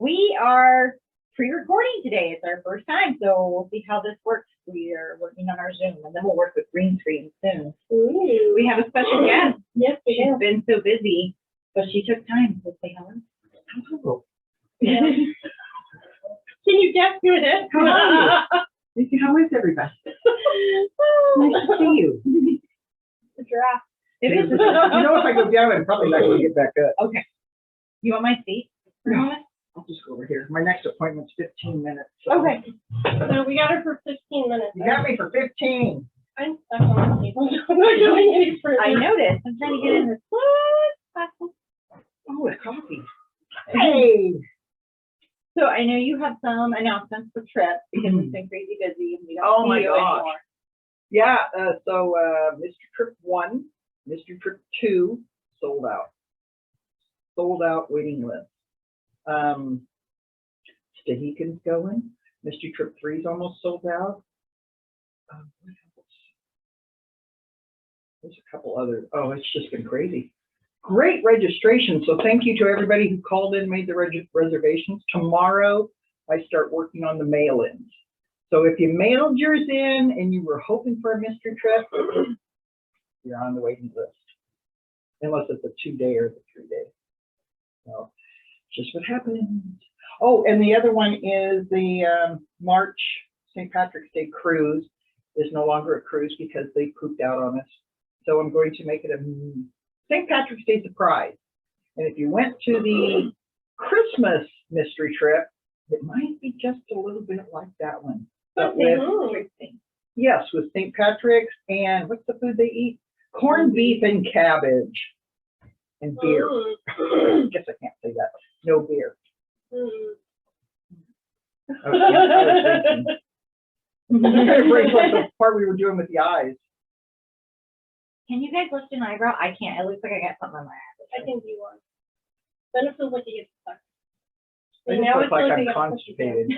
We are pre-recording today. It's our first time, so we'll see how this works. We are working on our Zoom, and then we'll work with green screen soon. Ooh. We have a special guest. Yes, we She's do. been so busy, but she took time to say hello. Hello. Yeah. Can you guess who it is? How are you? How is everybody? Nice to see you. The giraffe. It is. You know, if I go down, I'm probably not going to get back up. Okay. You want my seat for a No. moment? I'll just go over here. My next appointment's 15 minutes. So. Okay. So we got her for 15 minutes. You got me for 15. I'm stuck on the table. I'm not going any further. I noticed. I'm trying to get in this. Oh, it's coffee. Hey. So I know you have some announcements for trips because it's been crazy busy and we don't Oh see my you gosh. anymore. Yeah, so Mystery Trip 1, Mystery Trip 2 sold out. Sold out waiting list. Stahikan's going. Mystery Trip 3 is almost sold out. What else? There's a couple other. Oh, it's just been crazy. Great registration. So thank you to everybody who called in, made the reservations. Tomorrow, I start working on the mail-ins. So if you mailed yours in and you were hoping for a mystery trip, you're on the waiting list. Unless it's a 2-day or the 3-day. So just what happens. Oh, and the other one is the March St. Patrick's Day cruise is no longer a cruise because they pooped out on us. So I'm going to make it a St. Patrick's Day surprise. And if you went to the Christmas mystery trip, it might be just a little bit like that one. But with, yes, with St. Patrick's and what's the food they eat? Corned beef and cabbage and beer. Guess I can't say that. No beer. I was thinking. It breaks like the part we were doing with the eyes. Can you guys lift an eyebrow? I can't. It looks like I got something on my eye. I think you are. Then it feels like you get stuck. I just Now look it's like like I'm you gotta push constipated.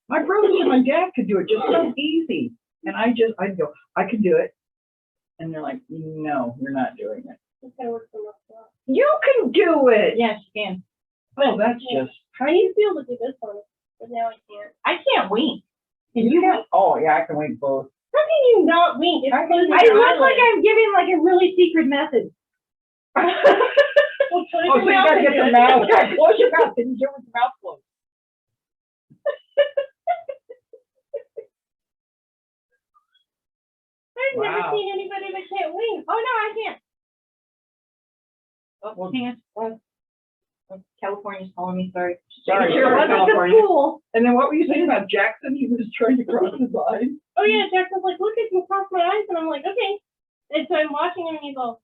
My brothers and my dad could do it just so easy. And I'd go, I can do it. And they're like, no, you're not doing it. It's gotta work for myself. You can do it. Yes, you can. Oh, that's Yeah. just. I used to be able to do this one, but now I can't. I can't wink. Can you can? Oh, yeah, I can wink both. How can you not wink? It's I closing I your look like eyelids. I'm giving like a really secret message. Well, close Oh, your so you mouth gotta and get do the it. mouth. Yeah, close your mouth. Then you do it with your mouth closed. I've never Wow. seen anybody that can't wink. Oh no, I can't. Oh, Well, hang on. California's calling me. Sorry. Sorry, Sure, sorry, I'm at the California. pool. And then what were you saying about Jackson? He was trying to cross his line. Oh yeah, Jack was like, look, I can cross my eyes, and I'm like, okay. And so I'm watching him, and he's all,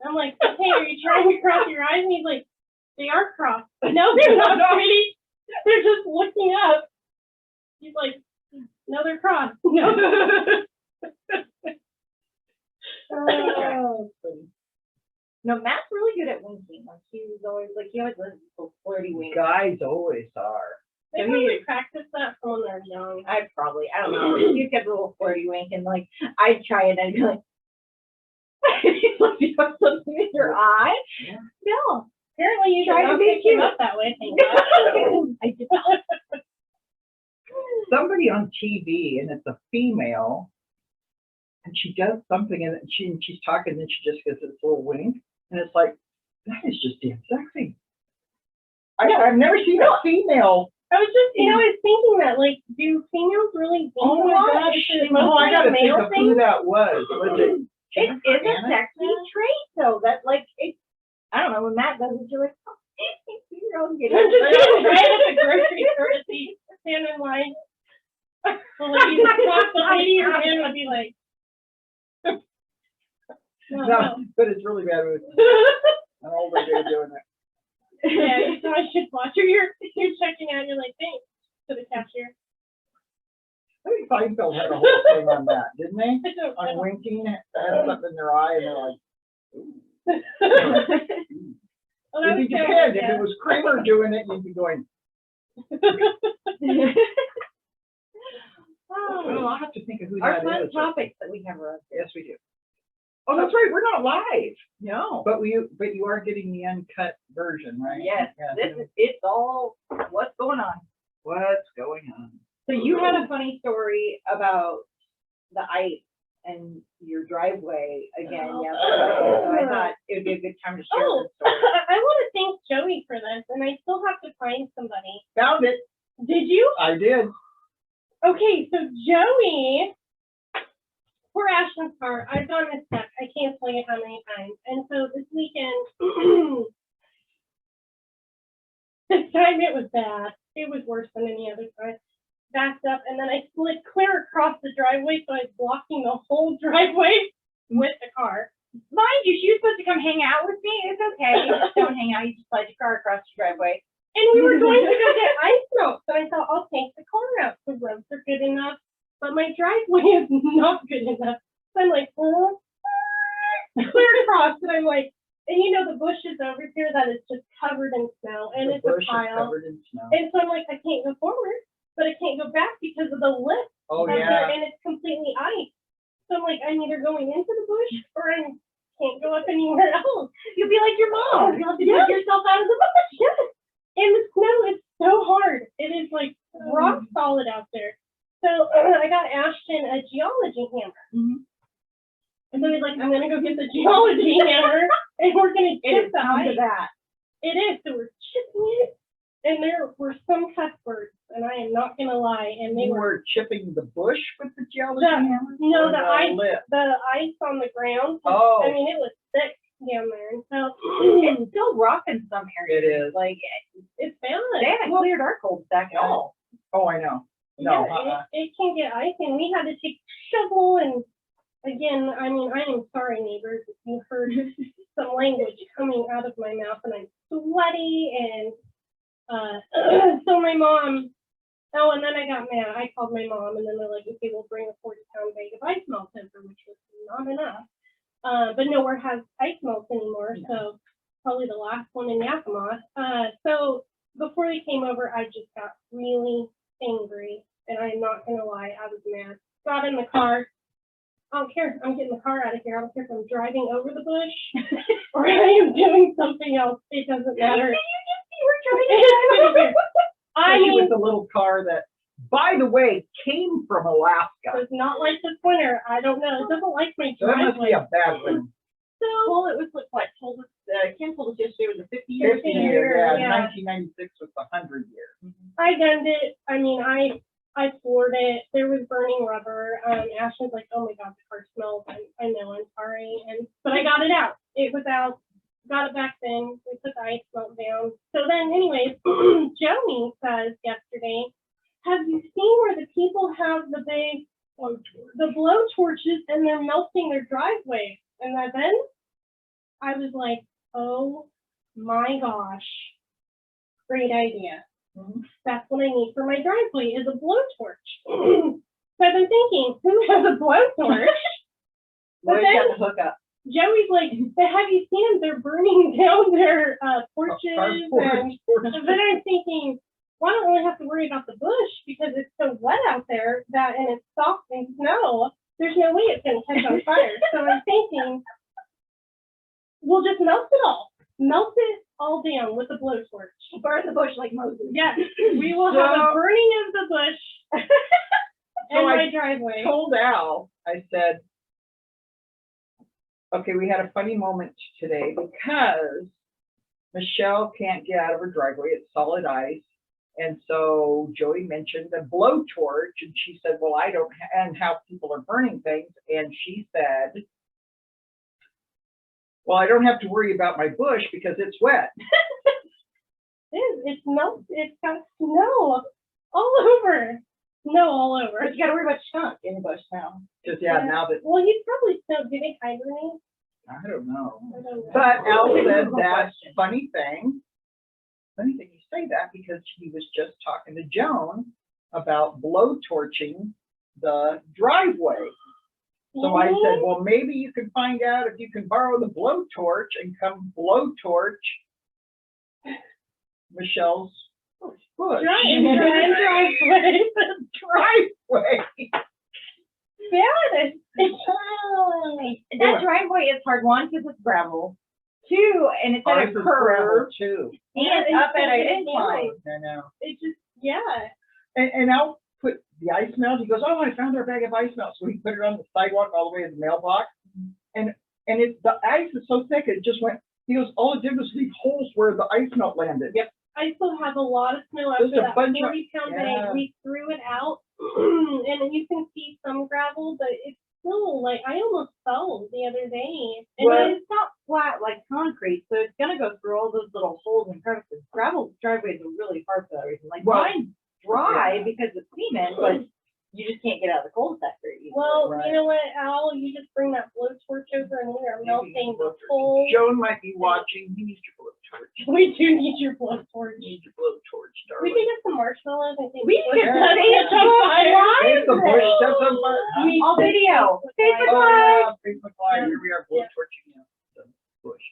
I'm like, okay, are you trying to cross your eyes? And he's like, they are crossed. No, they're not, sweetie. They're just looking up. He's like, no, they're crossed. No. Oh, No, Matt's really good at winking. Like he was always like he always does a flirty wink. guys always are. They probably practice that from when they're young. I don't know. You get a little flirty wink and like I'd try it and I'd be like, like you have something in your eye? Yeah. No. Apparently you Try try to to be pick him cute. up that way. Thank God. I did not. Somebody on TV, and it's a female, and she does something, and she's talking, and she just gives this little wink, and it's like, that is just damn sexy. I've never seen a female. I was just, I was thinking that, like, do females really think Oh a my lot? gosh! Is it No, mostly I a gotta think male of who thing? that was. Was it? It Jennifer is a Aniston? sexy trait though. That like it I don't know, when Matt does it, you're like, oh, you're all getting I'm just getting right at the grocery store to see, stand in line. The lady, the lady or man would be like, No, but it's really bad with an older dude doing it. Yeah, you thought I should watch her. You're checking out. You're like, thanks to the cashier. I think Seinfeld had a whole thing on that, didn't they? I don't On know. winking, had something in their eye, and they're like, ooh. Well, that It was depends. kind of, If yeah. it was Kramer doing it, you'd be going, Oh, well, I'll have to think of who our that fun is. topics that we have around here. Yes, we do. Oh, that's right, we're not live, No. but you are getting the uncut version, right? Yes, Yeah. it's all what's going on. What's going on? So you had a funny story about the ice and your driveway again yesterday. So I thought it would be a good time to share Oh, this story. I want to thank Joey for this, and I still have to find somebody. Found it, Did you? I did. Okay, so Joey, poor Ashton's car, I've gone this step. I can't tell you how many times. And so this weekend, this time it was bad. It was worse than any other time. Backed up, and then I slid clear across the driveway, so I was blocking the whole driveway with the car. Mind you, she was supposed to come hang out with me. It's okay. You just don't hang out. You just slide your car across the driveway. And we were going to go get ice melt, so I thought I'll take the car out. The roads are good enough, but my driveway is not good enough. So I'm like, clear across, and I'm like, and you know the bushes over here that is just covered in snow, and The it's a bush is pile. covered in snow. And so I'm like, I can't go forward, but I can't go back because of the lip Oh, up there, yeah. and it's completely ice. So I'm like, I'm either going into the bush or I can't go up anywhere else. You'll be like your mom. You'll have to Yes. dig yourself out of the bush. Yes. And the snow is so hard. It is like rock solid out there. So I got Ashton a geology hammer. Mhm. And so he's like, I'm going to go get the geology hammer and we're going to It chip is the time to ice. that. It is. So we're chipping it. And there were some cuss words, and I am not going to lie. And they You were were chipping the bush with the geology The- hammer? no, Or the ice. lip? The ice on the ground. Oh. I mean, it was thick down there. And so It's still rough in some areas. It is. Like, it's bad. they haven't cleared our cold stack at all. Oh, I know. No, Yeah, it can get icy, and we had to take shovel. And again, I mean, I am sorry, neighbors, if you heard some language coming out of my mouth, and I'm sweaty. And so my mom, oh, and then I got mad. I called my mom, and then they're like, okay, we'll bring a 40-pound bag of ice melt over, which was not enough. But nowhere has ice melt anymore, so probably the last one in Yakima. So before they came over, I just got really angry, and I'm not gonna lie, I was mad. Got in the car. I don't care. I'm getting the car out of here. I don't care if I'm driving over the bush or I am doing something else. It doesn't matter. I especially mean, with the little car that, by the way, came from Alaska. it's not like this winter. I don't know. It doesn't like my So that must be driveway. a bad thing. Well, it was what told us, Kim told us yesterday it was a 50 year 50 year, year, yeah, yeah. 1996 was the 100 year. I gunned it. I mean, I floored it. There was burning rubber. Ashton's like, oh my God, the car smells. I know, I'm sorry. But I got it out. It was out. Got it back then. We put the ice melt down. So then anyways, Joey says yesterday, have you seen where the people have the big, the blow torches and they're melting their driveway? And then I was like, oh my gosh, great idea. That's what I need for my driveway is a blowtorch. So I've been thinking, who has a blowtorch? But Boys then got the hookup. Joey's like, but have you seen them? They're burning down their porches. And then I'm thinking, well, I don't really have to worry about the bush because it's so wet out there that, and it's soft and snow. There's no way it's going to catch on fire. So I'm thinking, we'll just melt it all. Melt it all down with a blowtorch. Burn the bush like Moses. Yes, we will have a burning of the bush in So my I driveway. told Al, I said, okay, we had a funny moment today because Michelle can't get out of her driveway. It's solid ice. And so Joey mentioned a blowtorch, and she said, well, I don't, and how people are burning things. And she said, well, I don't have to worry about my bush because it's wet. It's melted. It's got snow all over. Snow all over. But you gotta worry about skunk in the bush now. Just, yeah, now that, Well, he's probably still. Do they hibernate? I don't know. I don't know. But Al said Good that question. funny thing you say that because he was just talking to Joan about blowtorching the driveway. So I said, well, maybe you can find out if you can borrow the blowtorch and come blowtorch Michelle's bush. driveway. Driveway. bad. That driveway is hard, one, because it's gravel, two, and it's at Ours a is curve, gravel too. and up at an incline. I know. It just, yeah. And I'll put the ice melt. He goes, oh, I found our bag of ice melt. So we put it on the sidewalk all the way to the mailbox. And it's, the ice is so thick, it just went, he goes, all it did was leave holes where the ice melt landed. Yep. I still have a lot of snow There's after a that bunch of- 40-pound yeah. bag. We threw it out, and you can see some gravel, but it's still like, I almost fell the other day. And Well, it's not flat like concrete, so it's gonna go through all those little holes and crevices. Gravel driveways are really hard for that reason. Like Well, mine's dry because it's cement, but you just can't get out of the cul-de-sac very easily. well, Right. you know what, Al? You just bring that blowtorch over, and we are Maybe melting blow the torch. whole. Joan might be watching. He needs your blowtorch. We do need your blowtorch. You need your blowtorch, We darling. can get some marshmallows. I think. We Put can that put in it the on fire. Hey, the bush steps on fire. Huh? We All should video. put Facebook fire. Oh, Live. yeah, Facebook Live. Here we are blowtorching the bush.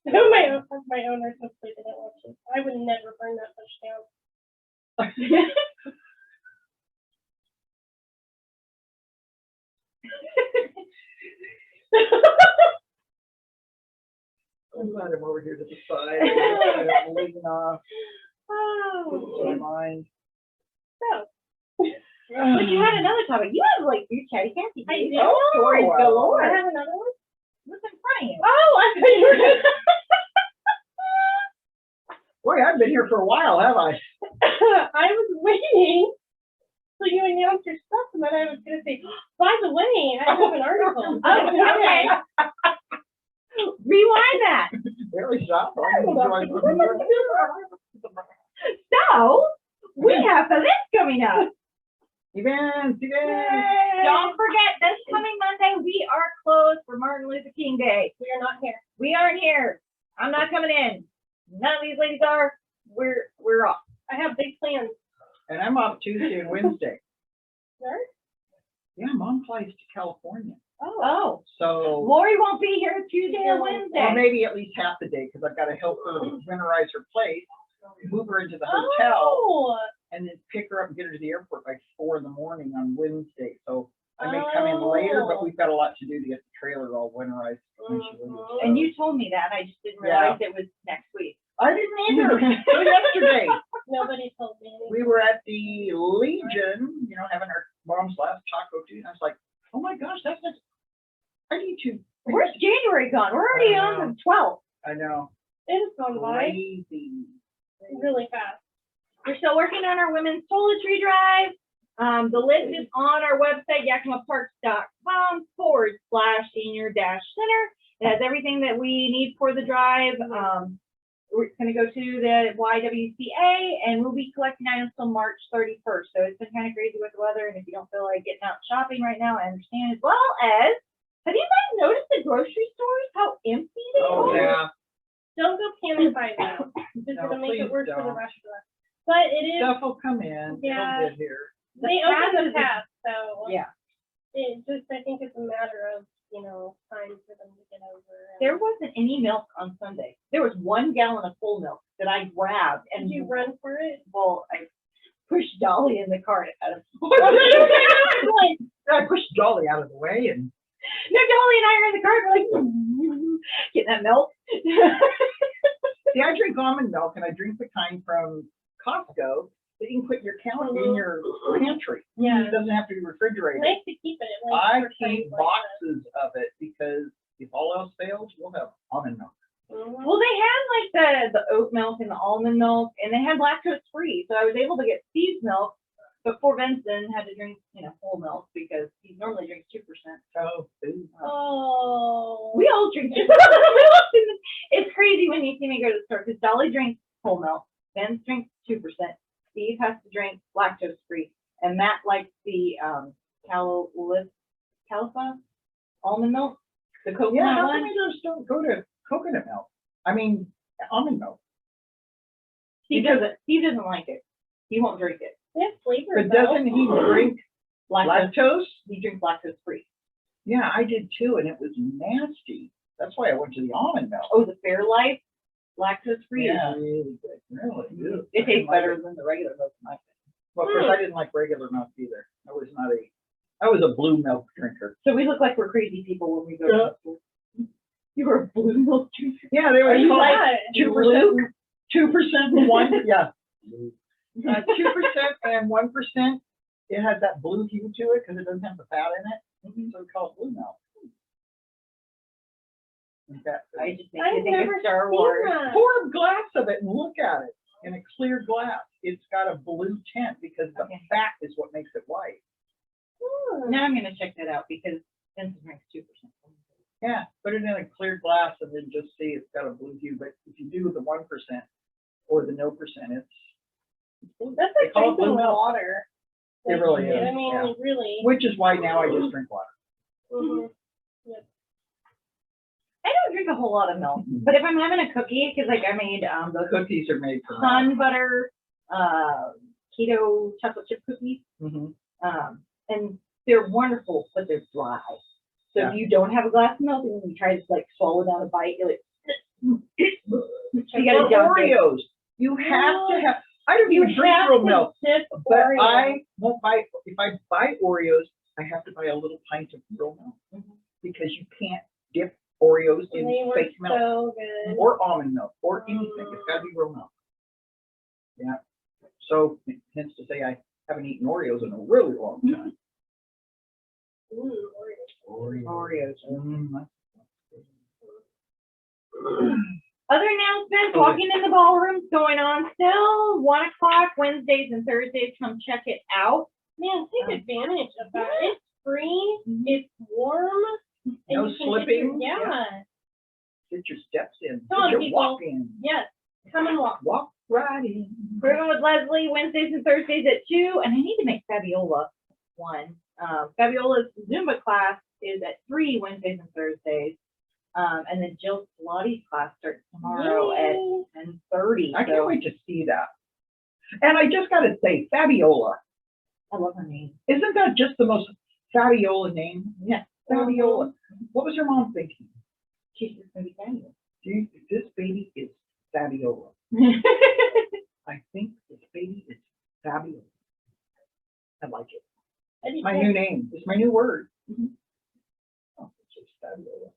My owners hopefully didn't watch it. I would never burn that bush down. I'm glad I'm over here to the side. I'm leaving off. Oh. My mind. So, But you had another topic. You have like your chatty Cathy. I do. Oh, stories I galore. have another one. What's in front of you? Oh, I thought you were gonna. Boy, I've been here for a while, have I? I was waiting till you announced your stuff, and then I was gonna say, by the way, I have an article. Oh, okay. Rewind that. Really shot. So, we have events coming up. Events. Don't forget, this coming Monday, we are closed for Martin Luther King Day. We are not here. We aren't here. I'm not coming in. None of these ladies are. We're off. I have big plans. And I'm off Tuesday and Wednesday. Sure. Yeah, Mom flies to California. Oh, So, Lori won't be here Tuesday or or Wednesday. maybe at least half the day, because I've got to help her winterize her place, move her into the hotel, Oh. and then pick her up and get her to the airport by 4 in the morning on Wednesday. So I may come in later, but we've got a lot to do to get the trailer all winterized when she leaves. Mhm. And you told me that. I just didn't realize it was next week. I didn't either. So yesterday, Nobody told me anything. we were at the Legion, you know, having our mom's last taco Tuesday. I was like, oh my gosh, that's next. I need to. Where's January gone? We're already I on know. the 12th. I know. It has gone by Crazy. really fast. We're still working on our women's toiletry drive. The list is on our website, yakimaparks.com/senior-center. It has everything that we need for the drive. We're going to go to the YWCA, and we'll be collecting items till March 31st. So it's been kind of crazy with the weather, and if you don't feel like getting out shopping right now, I understand. As well as, have you guys noticed the grocery stores, how empty they Oh, are? yeah. Don't go panic buy them. It's No, gonna make it please worse for the don't. rest of us. But it is, Stuff will come in. Yeah. It'll get here. they opened the path, so Yeah. it just, I think it's a matter of, you know, time for them to get over. and- There wasn't any milk on Sunday. There was 1 gallon of full milk that I grabbed and Did you run for it? well, I pushed Dolly in the cart out of Like, I pushed Dolly out of the way and No, Dolly and I are in the cart, we're like getting that milk. see, I drink almond milk and I drink the kind from Costco that you can put in your counter in your pantry. Yeah. It doesn't have to be refrigerated. nice to keep it. Like, I for keep times like boxes of it because if all else fails, we'll have almond milk. that. Mhm. Well, they had like the oat milk and the almond milk, and they had lactose free, so I was able to get Steve's milk. But poor Benson had to drink, whole milk because he normally drinks 2%. Oh, ooh. Oh. We all drink 2%. It's crazy when you see me go to the store because Dolly drinks whole milk, Ben drinks 2%, Steve has to drink lactose free, and Matt likes the Califa almond milk, the coconut Yeah, how one. come you just don't go to coconut milk? I mean, almond milk. Steve doesn't like it. He won't drink it. They have flavors. But doesn't he drink Lactose. lactose? He drinks lactose free. Yeah, I did too, and it was nasty. That's why I went to the almond milk. Oh, the Fairlife lactose free. Yeah, really good. Really good. It tastes better than the regular milk, in my opinion. Well, of course, I didn't like regular milk either. I was not a I was a blue milk drinker. So we look like we're crazy people when we go to the store. You were a blue milk drinker? Yeah, they were You called like 2%, 2% and 1, yeah. 2% and 1%. It has that blue hue to it because it doesn't have the fat in it. So we call it blue milk. I just make I've you think never of Star seen Wars. that. Pour a glass of it and look at it in a clear glass. It's got a blue tint because the Okay. fat is what makes it white. Now I'm gonna check that out because Vincent drinks 2%. Yeah, put it in a clear glass and then just see it's got a blue hue. But if you do the 1% or the no percent, it's blue. That's They like call it drinking blue milk. water. It really is. I mean, Yeah. really. Which is why now I just drink water. Mhm. I don't drink a whole lot of milk, but if I'm having a cookie, because like I made The those cookies are made from sun butter keto chocolate chip cookies, milk. and they're wonderful, but they're dry. So Yeah. if you don't have a glass of milk and you try to like swallow down a bite, you're like, you gotta Or dump it. Oreos. You have to have. I don't You even drink have real to milk, sip but Oreo. I won't buy. If I buy Oreos, I have to buy a little pint of real milk because you can't dip Oreos in They were fake milk so good. or almond milk or anything. It's got to be real milk. Yeah. So hence to say I haven't eaten Oreos in a really long time. Oreos. Mm, Other announcements, walking in the ballroom's going on still, 1 o'clock Wednesdays and Thursdays, come check it out. Man, take advantage of that. It's free, it's warm. and No you can get slipping. your- Yeah, Get your steps in. Come on, Get your people. walk in. yes, come and walk. Walk right in. Grooving with Leslie, Wednesdays and Thursdays at 2, and I need to make Fabiola 1. Fabiola's Zumba class is at 3 Wednesdays and Thursdays. And then Jill's Pilates class starts tomorrow Yay. at 10:30. I can't wait to see that. And I just got to say, Fabiola, I love her name. isn't that just the most Fabiola name? Yeah. Fabiola. What was your mom thinking? She's just gonna be fabulous. Gee, this baby is Fabiola. I think this baby is fabulous. I like it. My new name. It's my new word. Oh, it's just Fabiola.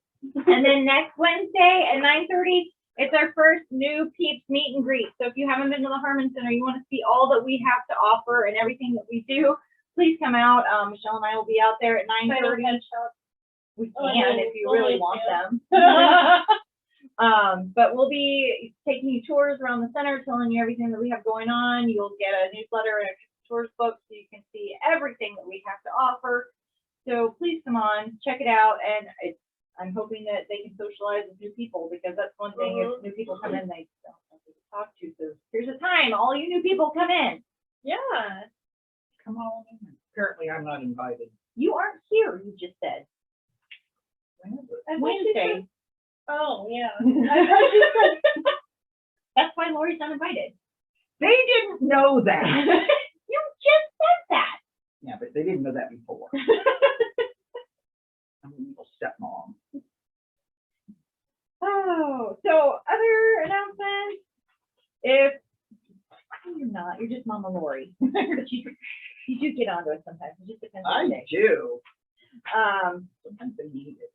And then next Wednesday at 9:30, it's our first new Peeps meet and greet. So if you haven't been to the Harman Center, you want to see all that we have to offer and everything that we do, please come out. Michelle and I will be out there at 9:30. We can if you really want them. But we'll be taking you tours around the center, telling you everything that we have going on. You'll get a newsletter and a tours book so you can see everything that we have to offer. So please come on, check it out, and I'm hoping that they can socialize with new people, because that's one thing. If new people come in, they don't know who to talk to. So here's a time, all you new people come in. Yeah. Come on in. Apparently, I'm not invited. You aren't here, you just said. Wednesday. Oh, yeah. That's why Lori's uninvited. They didn't know that. You just said that. Yeah, but they didn't know that before. I'm an evil stepmom. Oh, so other announcements. If you're not, you're just Mama Lori. But you do get onto us sometimes. It just depends on the I day. do. Sometimes they need it.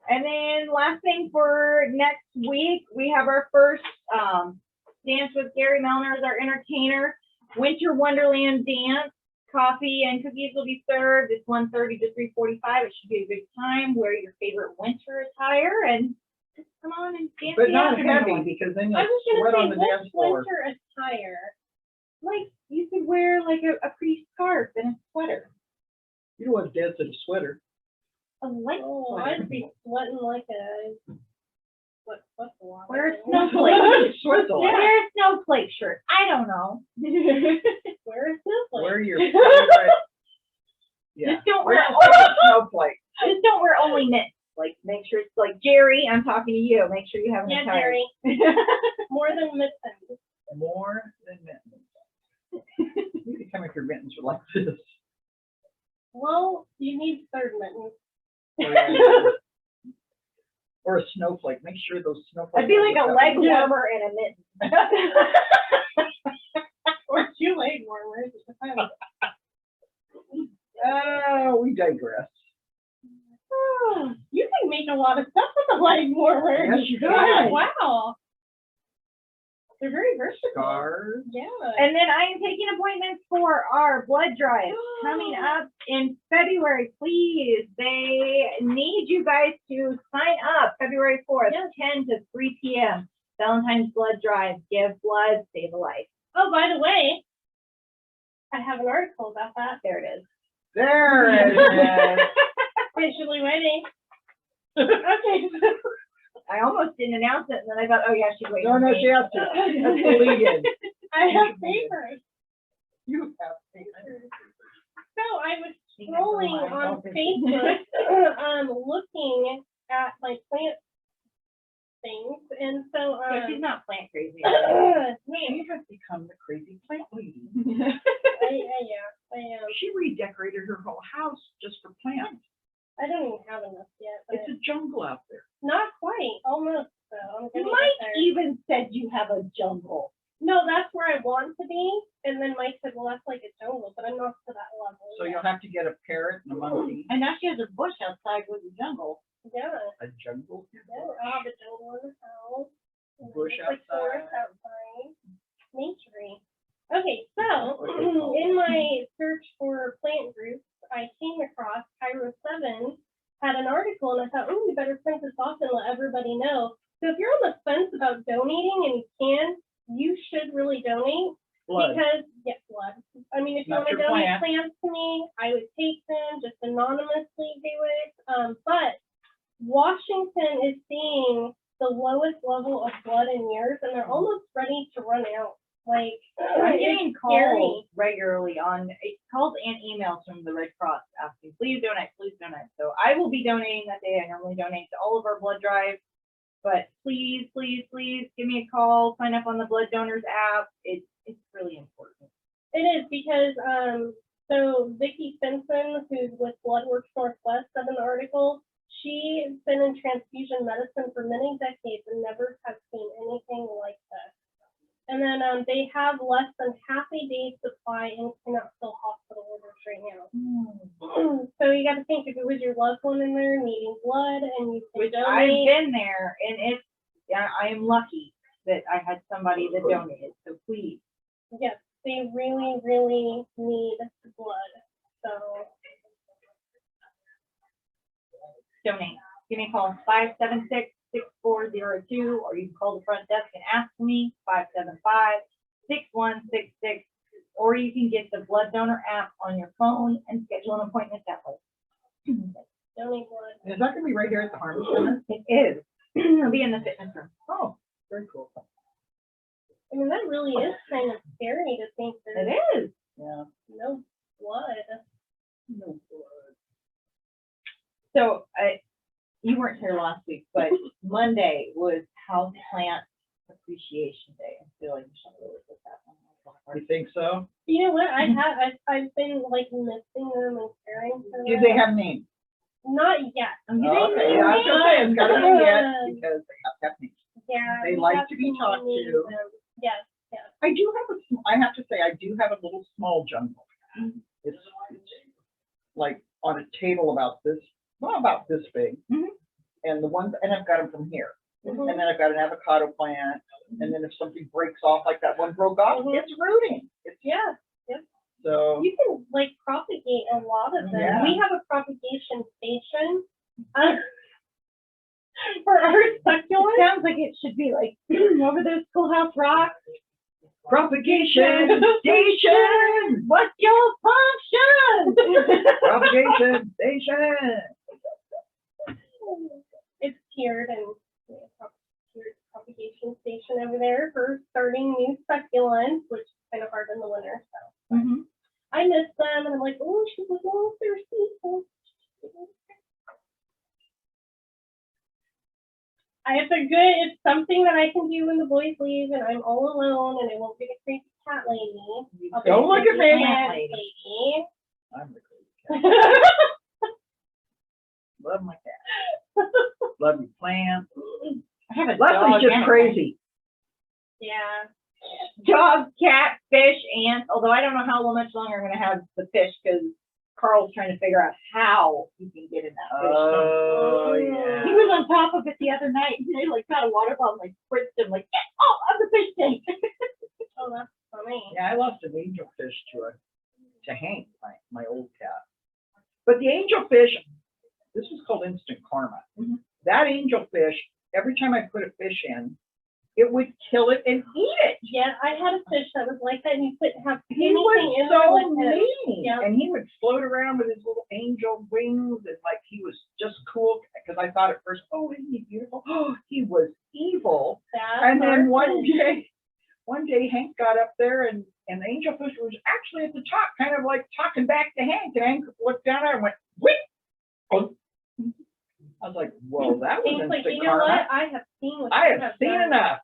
And then last thing for next week, we have our first dance with Gary Melner as our entertainer. Winter Wonderland dance. Coffee and cookies will be served. It's 1:30 to 3:45. It should be a good time. Wear your favorite winter attire and just come on and dance. But the not afternoon. heavy, because then I you'll was sweat on gonna the say, dance what's floor. winter attire? Like you could wear like a pretty scarf and a sweater. You don't want to dance in a sweater. A light Oh, sweater. I'd be sweating like a, what's the one? Wear a snowflake. Swizzle. Wear a snowflake shirt. I don't know. Where is snowflake? Wear your favorite. Yeah. Just don't Wear wear your favorite snowflake. just don't wear only knits. Like make sure it's like Jerry, I'm talking to you. Make sure you have an Yeah, attire. Jerry. More than mittens. More than mittens. You could come if your mittens were like this. Well, you need third mittens. Or a snowflake. Make sure those snowflakes. I'd be like a leg Yeah. warmer and a mitten. Or 2 leg warmers. It depends. We digress. Oh, you can make a lot of stuff with a lighting warmer. Yes, you Good. can. Wow. They're very versatile. Scars. Yeah. And then I am taking appointments for our blood drive coming up in February. Please, they need you guys to sign up February 4th, 10 to 3 p.m. Valentine's blood drive. Give blood, save a life. Oh, by the way, I have an article about that. There it is. There it is. Patiently waiting. Okay. I almost didn't announce it, and then I thought, oh yeah, she's waiting. No, for me. she has to. That's the lead in. I have papers. You have papers. So I was scrolling on Facebook, looking at my plant things, and so So she's not plant crazy. man, You have become the crazy plant lady. I am. She redecorated her whole house just for plants. I don't even have enough yet. But It's a jungle out there. not quite, almost though. I'm gonna get Mike there. even said you have a jungle. No, that's where I want to be. And then Mike said, well, that's like a jungle, but I'm not to that level. So yet. you'll have to get a parrot and a monkey. And now she has a bush outside with a jungle. Yeah. A jungle. Yeah, I'll have a jungle in the house. and then Bush it's like forest outside. outside. Naturey. Okay, so in my search for plant groups, I came across Cairo 7 had an article, and I thought, oh, we better print this off and let everybody know. So if you're on the fence about donating and you can, you should really donate. Blood. Because, yeah, blood. I mean, if you Not want to your donate plant. plants to me, I would take them, just anonymously do it. But Washington is seeing the lowest level of blood in years, and they're almost ready to run out. Like, I'm getting it's scary. calls regularly on calls and emails from the Red Cross asking, please donate, please donate. So I will be donating that day. I normally donate to all of our blood drives, but please, please, please give me a call. Sign up on the Blood Donors app. It's really important. It is because, so Vicki Simpson, who's with Bloodworks Northwest, said in the article, she's been in transfusion medicine for many decades and never has seen anything like this. And then they have less than half a day's supply and cannot fill hospital orders right now. So you got to think, if it was your loved one in there needing blood and you can Which I've donate. been there, and I am lucky that I had somebody that donated. So please. Yes, they really, really need blood. So Donate. Give me a call, 576-6402, or you can call the front desk and ask me, 575-6166, or you can get the Blood Donor app on your phone and schedule an appointment that way. donate blood. Is that gonna be right here at the Harman Center? It is. It'll be in the fitness room. Oh, very cool. I mean, that really is kind of scary to think that It is. Yeah. no blood. No blood. So you weren't here last week, but Monday was House Plant Appreciation Day. I feel like you should really put that one. You think so? You know what? I've been like missing them and caring for them. Do they have names? Not yet. I'm Okay, getting I was gonna say, it's gotta be yet, because they have to have names. Yeah. They we like have to be talked to. name them. Yes, yes. I have to say, I do have a little small jungle. It's like on a table about this, well, about this big. Mhm. And I've got them from here. Mhm. And then I've got an avocado plant, and then if something breaks off, like that one broke off, Mhm. it's rooting. It's, Yeah. so, You can like propagate a lot of them. Yeah. We have a propagation station for our succulents. Sounds like it should be like over those Schoolhouse Rock. propagation station! What's your function? Propagation station! It's tiered and tiered propagation station over there for starting new succulents, which is kind of hard in the winter. So Mm-hmm. I miss them, and I'm like, oh, she's a little thirsty. So it's something that I can do when the boys leave and I'm all alone, and I won't be a crazy cat lady. I'll be Don't a look at crazy me. cat Lady. lady. I'm the crazy cat. Love my cat. Love your plants. I have a Leslie's dog just and a crazy. Yeah. dog, cat, fish, ants. Although I don't know how much longer I'm gonna have the fish because Carl's trying to figure out how he can get in that fish tank. Oh, yeah. He was on top of it the other night, and they like got a water bottle, like spritzed him, like, get off of the fish tank. Oh, that's funny. Yeah, I lost an angelfish to Hank, my old cat. But the angelfish, this was called instant karma. Mhm. That angelfish, every time I put a fish in, it would kill it and eat it. Yeah, I had a fish that was like that, and you couldn't have He anything was in there so with him. mean. Yeah. And he would float around with his little angel wings, and like he was just cool. Because I thought at first, oh, isn't he beautiful? Oh, he was evil. That's And then our one fish. day Hank got up there, and the angelfish was actually at the top, kind of like talking back to Hank. And Hank looked down at her and went, "Whip!" Oh. I was like, whoa, that was He's like, instant you know karma. what? I have seen what I you have seen done. enough.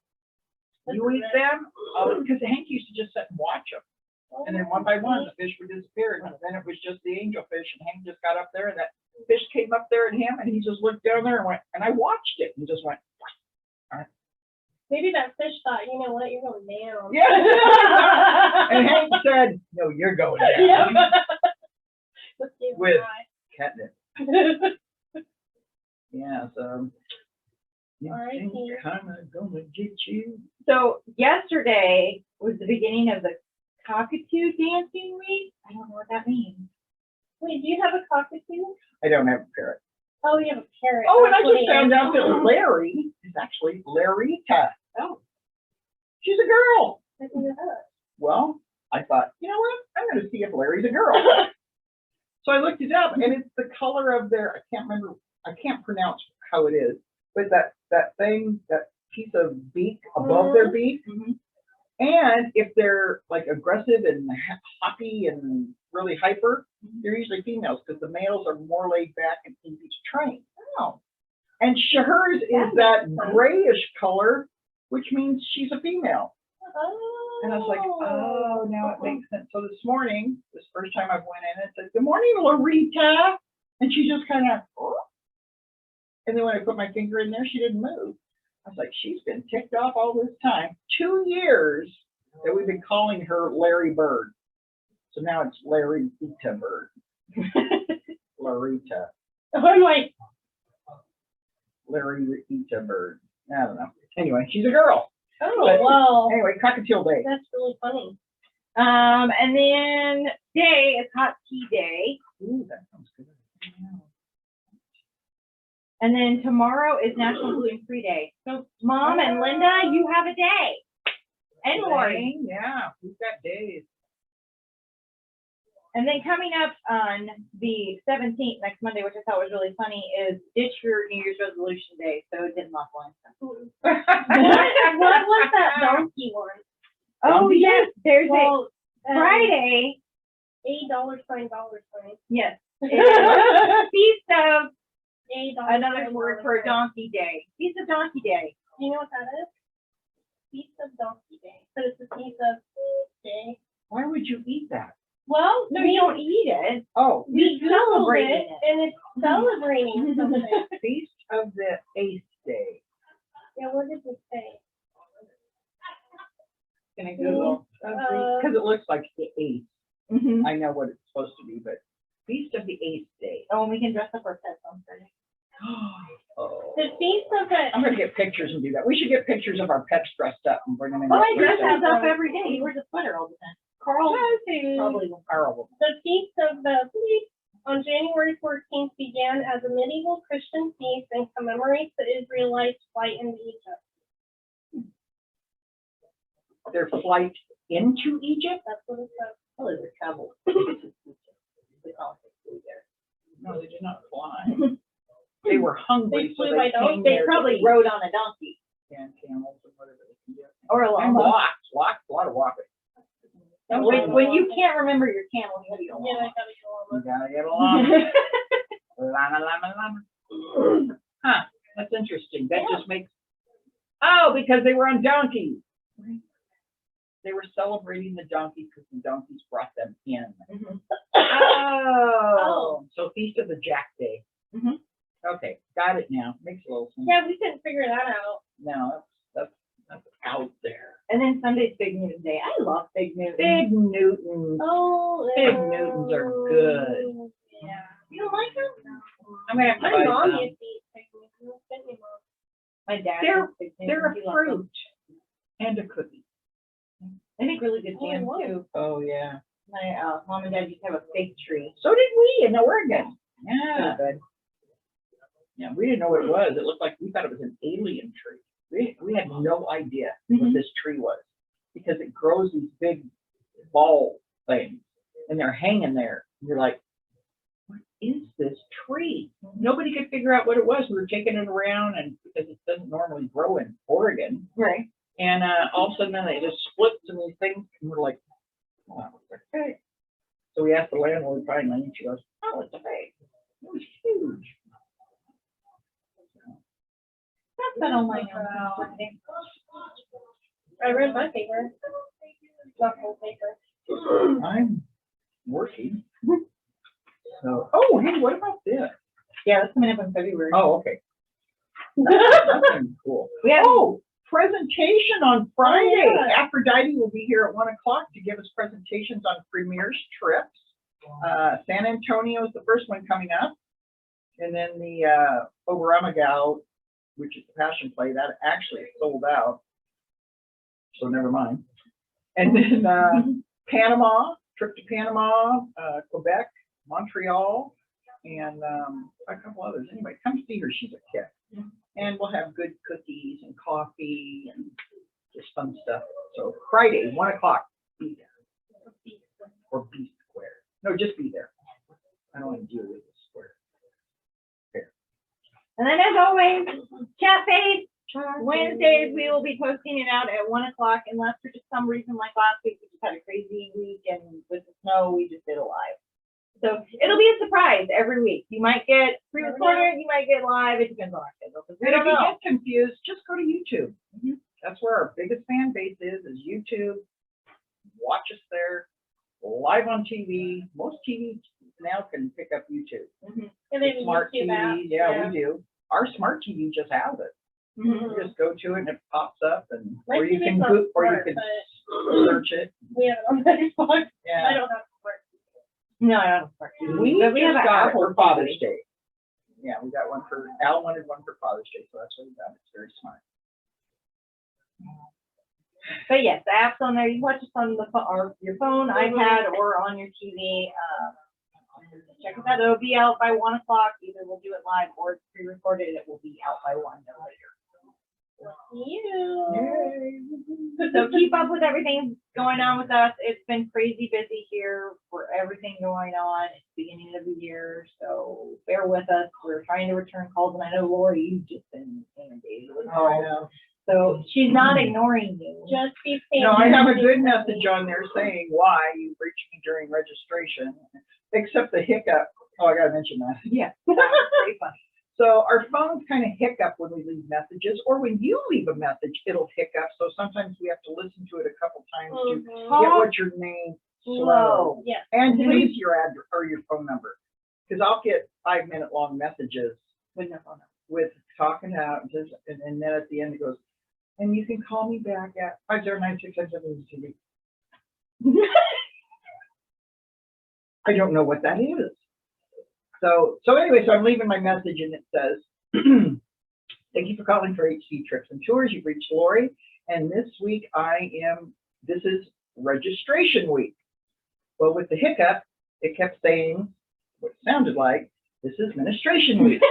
This You is eat it. them? Oh, because Hank used to just sit and watch them. Oh, And then one by one, the fish would disappear. And then it was just the angelfish. And Hank just got up there, and that fish came up there at him, and he just looked down there and went, and I watched it and just went, maybe that fish thought, you know what? You're going down. yeah. And Hank said, no, you're going down. Yeah. Let's give it a With try. catnip. Yeah, so. You All right, think Steve. karma gonna get you? So yesterday was the beginning of the cockatoo dancing week. I don't know what that means. Wait, do you have a cockatoo? I don't have a parrot. Oh, you have a parrot. Oh, and I That's what just it found is. out that Larry is actually Larita. Oh. She's a girl. I didn't know that. Well, I thought, you know what? I'm going to see if Larry's a girl. So I looked it up, and it's the color of their, I can't pronounce how it is, but that thing, that piece of beak above their beak. Mhm. And if they're like aggressive and hoppy and really hyper, they're usually females, because the males are more laid back and easy to train. Oh. And hers is that grayish color, which means she's a female. Oh. And I was like, oh, now it makes sense. So this morning, this first time I went in, it said, good morning, Larita. And she just kind of, oh. And then when I put my finger in there, she didn't move. I was like, she's been ticked off all this time. 2 years that we've been calling her Larry Bird. So now it's Larry Ita Bird. Larita. I'm like, Larry Ita Bird. I don't know. Anyway, she's a girl. oh, But well, anyway, cockatiel day. that's really funny. And then today is hot tea day. Ooh, that sounds good. And then tomorrow is National Gluten-Free Day. So Mom and Linda, you have a day. And Lori. Dang, yeah, we've got days. And then coming up on the 17th, next Monday, which I thought was really funny, is ditch your New Year's resolution day. So it didn't lock one. What was that donkey one? Oh, Donkey yes, there's Well, a Friday. $8 $. Yes. It's Feast of, $8. another word for a donkey day. Feast of Donkey Day. Do you know what that is? Feast of Donkey Day. So it's a feast of day. Why would you eat that? Well, No, you don't eat it. Oh, we You're Googled celebrating it, it. and it's celebrating something. Feast of the Eighth Day. Yeah, what did it say? Can I Google? Because it looks like the eighth. Mm-hmm. I know what it's supposed to be, but Feast of the Eighth Day. Oh, and we can dress up our pets on Friday. Oh. The feast of the. I'm gonna get pictures and do that. We should get pictures of our pets dressed up and bring them in. Oh, I next dress Thursday. up every day. He wears a sweater all the time. Carl probably will. Horrible. The feast of the on January 14th began as a medieval Christian feast and commemorates the Israelites' flight into Egypt. Their flight into Egypt? That's what it says. Oh, they were travel. No, they did not fly. They were hungry, They so flew they by donkey. came They there to probably eat. rode on a donkey And camels and whatever they can get. or a And llama. walked, a lot of walking. When you can't remember your camel, you have Yeah, a I gotta go You on. gotta get along. Llama. Huh, that's interesting. That just makes, oh, because they were on donkeys. They were celebrating the donkey because the donkeys brought them in. Mhm. Oh, so Feast of the Jack Day. Mhm. Okay, got it now. Makes a little sense. Yeah, we couldn't figure that out. No, that's out there. And then Sunday's Big Newton Day. I love Big Newton. Big Newtons. Oh, Big Newtons are good. Yeah. You don't like them? I'm gonna have to My buy mom some. used to eat picnics. My dad. They're- loves Big Newton. They're He a loves fruit them. and a cookie. They make really good Oh, jam wow. too. Oh, yeah. My mom and dad used to have a fig tree. So did we in Oregon. So Yeah. good. Yeah, we didn't know what it was. It looked like, we thought it was an alien tree. We had no idea what Mhm. this tree was, because it grows these big ball things, and they're hanging there. You're like, what is this tree? Nobody could figure out what it was. We were taking it around, and because it doesn't normally grow in Oregon, Right. and all of a sudden then it just splits in these things, and we're like, oh, it's a fig. So we asked the landlord finally, and she goes, oh, it's a fig. It was huge. That's on my I read my paper. The whole paper. I'm working. So, oh, hey, what about this? Yeah, that's coming up in February. Oh, okay. That's cool. We have, Oh, presentation on Friday. Oh, yeah. Aphrodite will be here at 1 o'clock to give us presentations on Premier's trips. San Antonio is the first one coming up. And then the Oberammergau, which is the passion play, that actually sold out. So never mind. And then Panama, trip to Panama, Quebec, Montreal, and a couple others. Anyway, come see her. She's a kick. And we'll have good cookies and coffee and just fun stuff. So Friday, 1 o'clock, be there. Or be square. No, just be there. I don't want to deal with the square. and then as always, chat page. Wednesdays, we will be posting it out at 1 o'clock unless for just some reason like last week, we just had a crazy week and with the snow, we just did it live. So it'll be a surprise every week. You might get pre-recorded, you might get live. It depends on our schedule. 'Cause we And if don't you know. get confused, just go to YouTube. That's where our biggest fan base is YouTube. Watch us there, live on TV. Most TVs now can pick up YouTube. Mhm. And then Smart YouTube app. TV, yeah, we do. Our smart TV just has it. Mhm. You just go to it and it pops up, and My or you TV's can not go, or you smart, can but search it. we have it on the Xbox. I Yeah. don't have smart. No, I don't start. We But we have just an got it Apple for Father's TV. Day. Yeah, we got one for, Al wanted one for Father's Day, so that's what we got. It's very smart. But yes, the app's on there. You can watch us on the or your phone, iPad, or on your TV. Check us out. It'll be out by 1 o'clock. Either we'll do it live or it's pre-recorded. It will be out by 1 no later. So keep up with everything going on with us. It's been crazy busy here for everything going on. It's the beginning of the year, so bear with us. We're trying to return calls, and I know Lori, you've just been inundated with Oh, I calls. know. So she's not ignoring you. Just be No, I have a good patient. message on there saying why you reached me during registration, except the hiccup. Oh, I gotta mention that. Yeah, that was pretty funny. So our phones kind of hiccup when we leave messages, or when you leave a message, it'll hiccup. So sometimes we have to listen to it a couple times to Mhm. get what your name slow. Slow. Yes. And leave your address or your phone number. Because I'll get 5-minute long messages With no phone number. with talking out, just, and then at the end it goes, and you can call me back at 509-677-TV. I don't know what that is. So anyway, so I'm leaving my message and it says, thank you for calling for HC Trips and Tours. You've reached Lori. And this week this is registration week. Well, with the hiccup, it kept saying what it sounded like, this is administration week.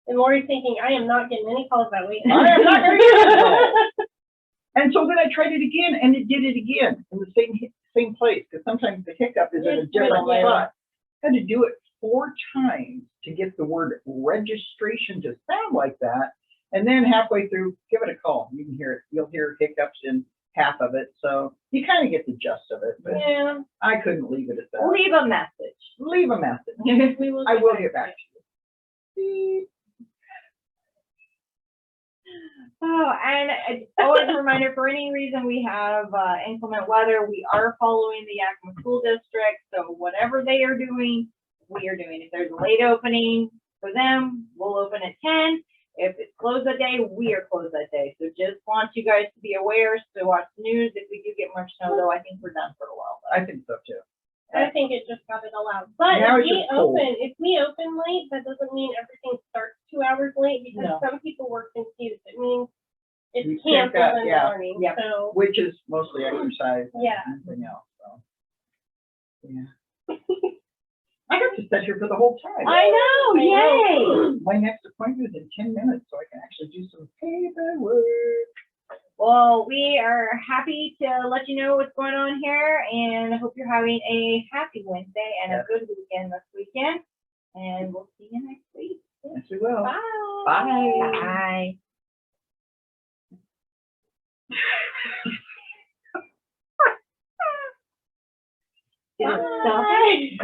And Lori's thinking, I am not getting any calls that week. I am not going to get a call. And so then I tried it again and it did it again in the same place, because sometimes the hiccup is in a It's different really spot. Had to do it 4 times to get the word registration to sound like that. And then halfway through, give it a call. You can hear it. You'll hear hiccups in half of it. So you kind of get the gist of it, but Yeah. I couldn't leave it at that. Leave a message. Leave a message. We will I will get back to you. Oh, and always a reminder, for any reason we have inclement weather, we are following the Yakima School District. So whatever they are doing, we are doing. If there's a late opening for them, we'll open at 10. If it's closed that day, we are closed that day. So just want you guys to be aware, so watch the news. If we do get more snow, though, I think we're done for a while. I think so too. I think it just got it allowed. But Now if it's we just cold. open late, that doesn't mean everything starts 2 hours late because No. some people were confused. It means it's You check canceled out, in the yeah, morning. yeah. So Which is mostly exercise and Yeah. anything else, so. Yeah. I got to sit here for the whole time. I know, yay! My next appointment is in 10 minutes, so I can actually do some paperwork. Well, we are happy to let you know what's going on here, and I hope you're having a happy Wednesday and a good weekend this weekend. And we'll see you next week. Yes, we will. bye. Bye. Bye. Did it stop it?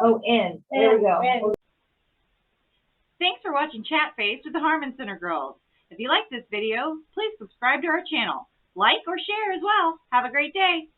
Oh, end. There we go. And- Thanks for watching Chat Face with the Harman Center Girls. If you like this video, please subscribe to our channel. Like or share as well. Have a great day.